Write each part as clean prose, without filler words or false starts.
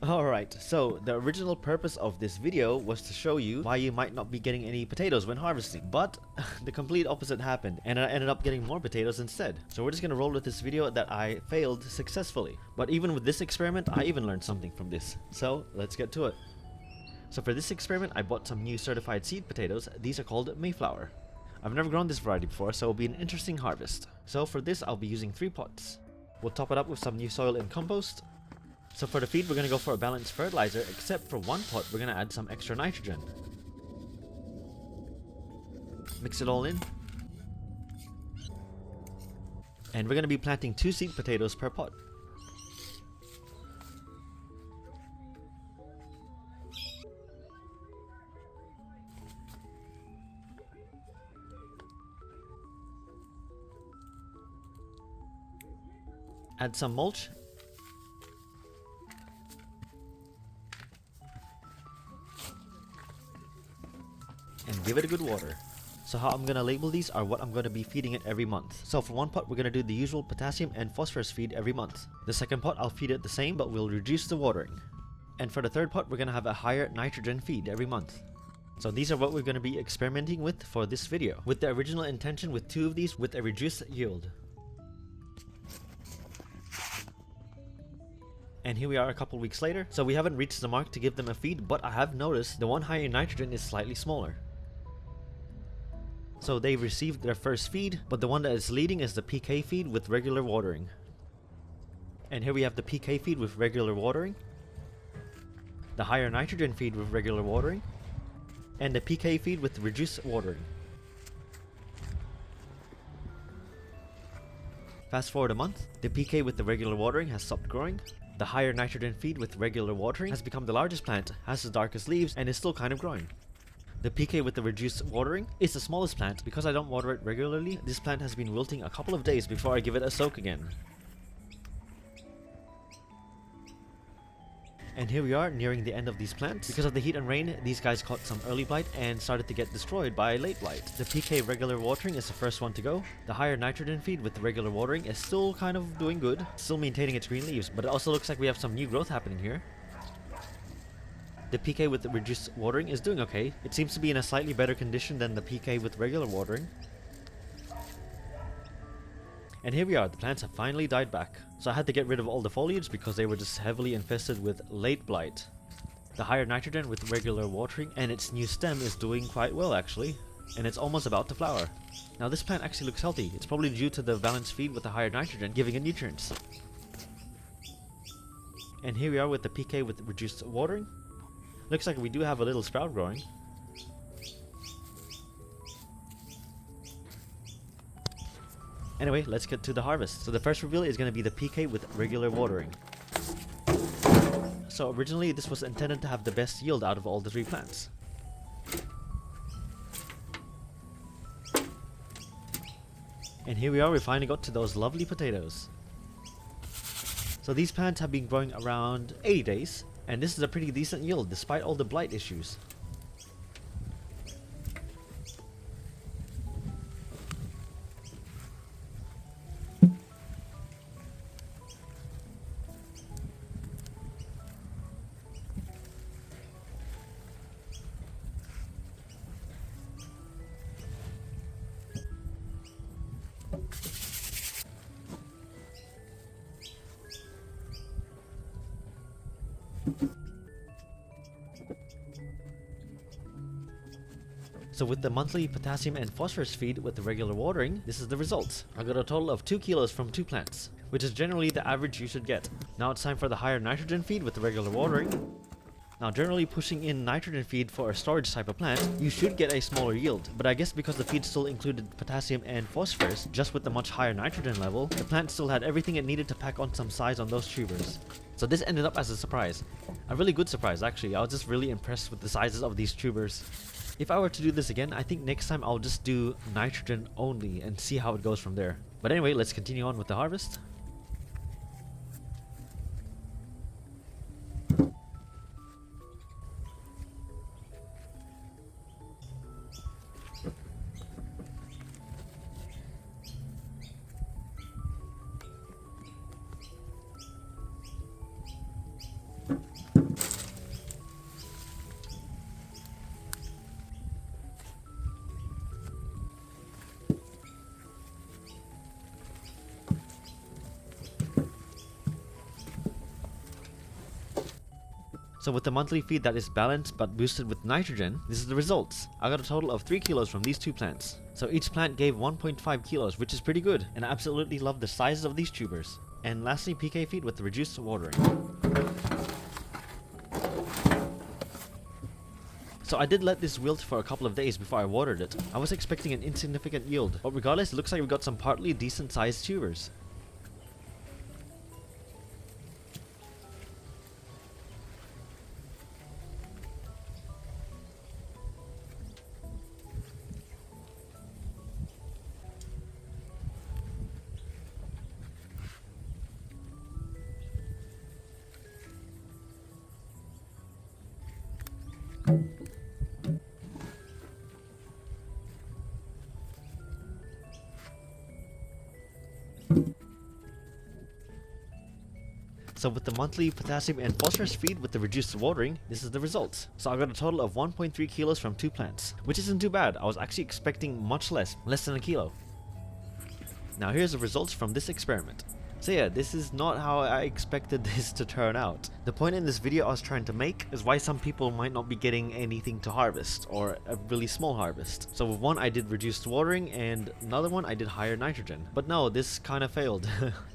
Alright, so the original purpose of this video was to show you why you might not be getting any potatoes when harvesting, but the complete opposite happened and I ended up getting more potatoes instead. So we're just gonna roll with this video that I failed successfully. But even with this experiment, I even learned something from this. So let's get to it. So for this experiment, I bought some new certified seed potatoes. These are called Mayflower. I've never grown this variety before, so it'll be an interesting harvest. So for this, I'll be using 3 pots. We'll top it up with some new soil and compost. So for the feed, we're going to go for a balanced fertilizer, except for one pot, we're going to add some extra nitrogen. Mix it all in. And we're going to be planting 2 seed potatoes per pot. Add some mulch. And give it a good water. So how I'm going to label these are what I'm going to be feeding it every month. So for one pot, we're going to do the usual potassium and phosphorus feed every month. The second pot, I'll feed it the same, but we'll reduce the watering. And for the third pot, we're going to have a higher nitrogen feed every month. So these are what we're going to be experimenting with for this video, with the original intention with 2 of these with a reduced yield. And here we are a couple weeks later. So we haven't reached the mark to give them a feed, but I have noticed the one high in nitrogen is slightly smaller. So they've received their first feed, but the one that is leading is the PK feed with regular watering. And here we have the PK feed with regular watering, the higher nitrogen feed with regular watering, and the PK feed with reduced watering. Fast forward a month, the PK with the regular watering has stopped growing. The higher nitrogen feed with regular watering has become the largest plant, has the darkest leaves, and is still kind of growing. The PK with the reduced watering is the smallest plant. Because I don't water it regularly, this plant has been wilting a couple of days before I give it a soak again. And here we are nearing the end of these plants. Because of the heat and rain, these guys caught some early blight and started to get destroyed by late blight. The PK regular watering is the first one to go. The higher nitrogen feed with the regular watering is still kind of doing good, still maintaining its green leaves, but it also looks like we have some new growth happening here. The PK with the reduced watering is doing okay. It seems to be in a slightly better condition than the PK with regular watering. And here we are, the plants have finally died back. So I had to get rid of all the foliage because they were just heavily infested with late blight. The higher nitrogen with regular watering and its new stem is doing quite well actually. And it's almost about to flower. Now this plant actually looks healthy. It's probably due to the balanced feed with the higher nitrogen giving it nutrients. And here we are with the PK with reduced watering. Looks like we do have a little sprout growing. Anyway, let's get to the harvest. So the first reveal is going to be the PK with regular watering. So originally this was intended to have the best yield out of all the 3 plants. And here we are, we finally got to those lovely potatoes. So these plants have been growing around 80 days. And this is a pretty decent yield despite all the blight issues. So with the monthly potassium and phosphorus feed with the regular watering, this is the result. I got a total of 2 kilos from 2 plants, which is generally the average you should get. Now it's time for the higher nitrogen feed with the regular watering. Now generally pushing in nitrogen feed for a storage type of plant, you should get a smaller yield, but I guess because the feed still included potassium and phosphorus, just with the much higher nitrogen level, the plant still had everything it needed to pack on some size on those tubers. So this ended up as a surprise. A really good surprise actually. I was just really impressed with the sizes of these tubers. If I were to do this again, I think next time I'll just do nitrogen only and see how it goes from there. But anyway, let's continue on with the harvest. So with the monthly feed that is balanced but boosted with nitrogen, this is the results. I got a total of 3 kilos from these 2 plants. So each plant gave 1.5 kilos, which is pretty good, and I absolutely love the sizes of these tubers. And lastly, PK feed with the reduced watering. So I did let this wilt for a couple of days before I watered it. I was expecting an insignificant yield, but regardless, it looks like we got some partly decent sized tubers. So with the monthly potassium and phosphorus feed with the reduced watering, this is the results. So I got a total of 1.3 kilos from 2 plants, which isn't too bad. I was actually expecting much less than a kilo. Now here's the results from this experiment. So yeah, this is not how I expected this to turn out. The point in this video I was trying to make is why some people might not be getting anything to harvest, or a really small harvest. So with one I did reduced watering, and another one I did higher nitrogen. But no, this kind of failed.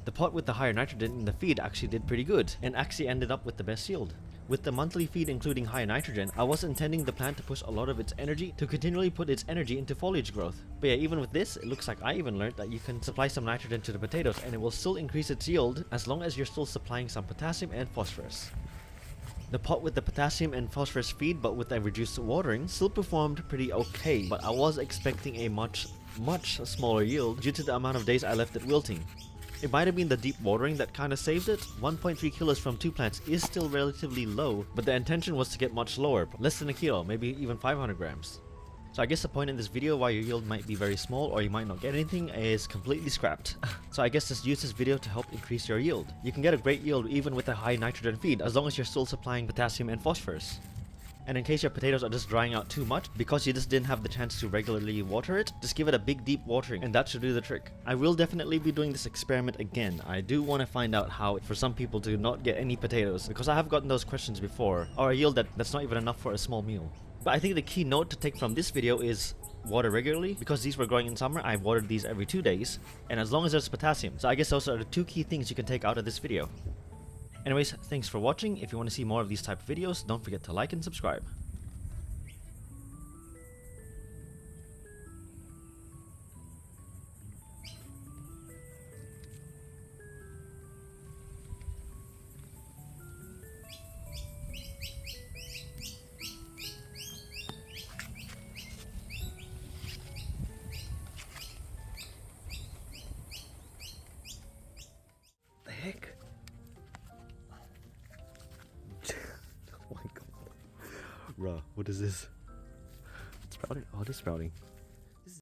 The pot with the higher nitrogen in the feed actually did pretty good, and actually ended up with the best yield. With the monthly feed including high nitrogen, I was intending the plant to push a lot of its energy to continually put its energy into foliage growth. But yeah, even with this, it looks like I even learned that you can supply some nitrogen to the potatoes and it will still increase its yield as long as you're still supplying some potassium and phosphorus. The pot with the potassium and phosphorus feed but with a reduced watering still performed pretty okay, but I was expecting a much smaller yield due to the amount of days I left it wilting. It might have been the deep watering that kinda saved it. 1.3 kilos from 2 plants is still relatively low, but the intention was to get much lower, less than a kilo, maybe even 500 grams. So I guess the point in this video why your yield might be very small or you might not get anything is completely scrapped. So I guess just use this video to help increase your yield. You can get a great yield even with a high nitrogen feed as long as you're still supplying potassium and phosphorus. And in case your potatoes are just drying out too much because you just didn't have the chance to regularly water it, just give it a big deep watering and that should do the trick. I will definitely be doing this experiment again. I do want to find out how for some people to not get any potatoes, because I have gotten those questions before, or a yield that's not even enough for a small meal. But I think the key note to take from this video is water regularly. Because these were growing in summer, I watered these every 2 days, and as long as there's potassium. So I guess those are the 2 key things you can take out of this video. Anyways, thanks for watching. If you want to see more of these type of videos, don't forget to like and subscribe. The heck? Oh my god. Bruh, what is this? It's sprouting? Oh, it is sprouting.